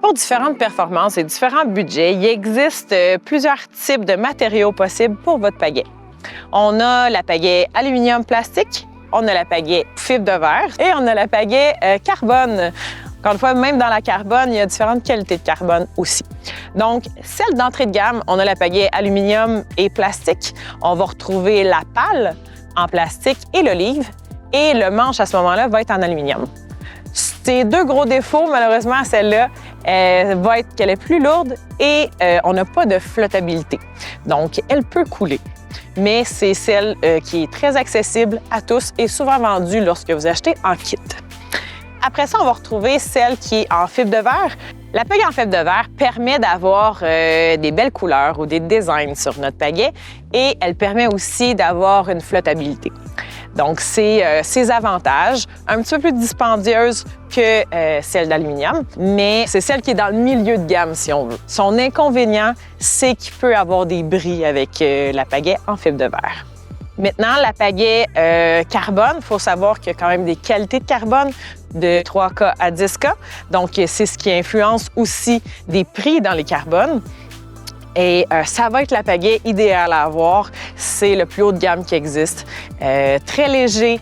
Pour différentes performances et différents budgets, il existe plusieurs types de matériaux possibles pour votre pagaie. On a la pagaie aluminium plastique, on a la pagaie fibre de verre et on a la pagaie carbone. Encore une fois, même dans la carbone, il y a différentes qualités de carbone aussi. Donc, celle d'entrée de gamme, on a la pagaie aluminium et plastique. On va retrouver la pale en plastique et l'olive. Et le manche, à ce moment-là, va être en aluminium. Ces deux gros défauts, malheureusement, celle-là, va être qu'elle est plus lourde et on n'a pas de flottabilité. Donc, elle peut couler. Mais c'est celle qui est très accessible à tous et souvent vendue lorsque vous achetez en kit. Après ça, on va retrouver celle qui est en fibre de verre. La pagaie en fibre de verre permet d'avoir des belles couleurs ou des designs sur notre pagaie et elle permet aussi d'avoir une flottabilité. Donc, c'est ses avantages, un petit peu plus dispendieuse que celle d'aluminium, mais c'est celle qui est dans le milieu de gamme, si on veut. Son inconvénient, c'est qu'il peut avoir des bris avec la pagaie en fibre de verre. Maintenant, la pagaie carbone, il faut savoir qu'il y a quand même des qualités de carbone de 3K à 10K. Donc, c'est ce qui influence aussi des prix dans les carbones. Et ça va être la pagaie idéale à avoir. C'est le plus haut de gamme qui existe. Très léger.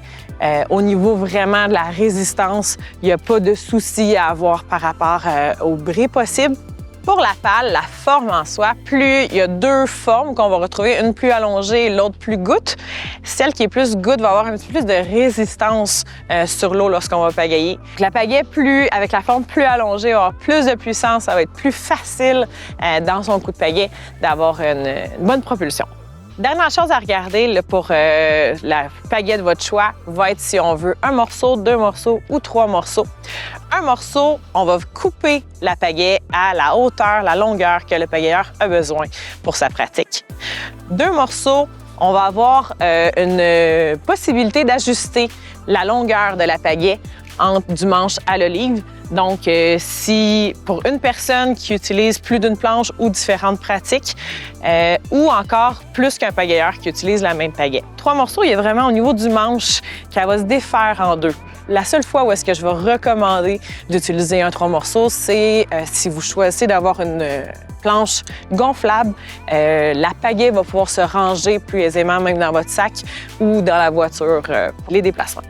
Au niveau vraiment de la résistance, il n'y a pas de souci à avoir par rapport au bris possible. Pour la pale, la forme en soi, il y a deux formes qu'on va retrouver, une plus allongée et l'autre plus goutte. Celle qui est plus goutte va avoir un petit peu plus de résistance sur l'eau lorsqu'on va pagayer. La pagaie avec la forme plus allongée va avoir plus de puissance, ça va être plus facile dans son coup de pagaie d'avoir une bonne propulsion. Dernière chose à regarder là, pour la pagaie de votre choix va être si on veut un morceau, 2 morceaux ou 3 morceaux. Un morceau, on va couper la pagaie à la hauteur, la longueur que le pagayeur a besoin pour sa pratique. 2 morceaux, on va avoir une possibilité d'ajuster la longueur de la pagaie du manche à l'olive. Donc, si pour une personne qui utilise plus d'une planche ou différentes pratiques, ou encore plus qu'un pagayeur qui utilise la même pagaie. 3 morceaux, il y a vraiment au niveau du manche qu'elle va se défaire en 2. La seule fois où est-ce que je vais recommander d'utiliser un 3 morceaux, c'est si vous choisissez d'avoir une planche gonflable, la pagaie va pouvoir se ranger plus aisément même dans votre sac ou dans la voiture pour les déplacements.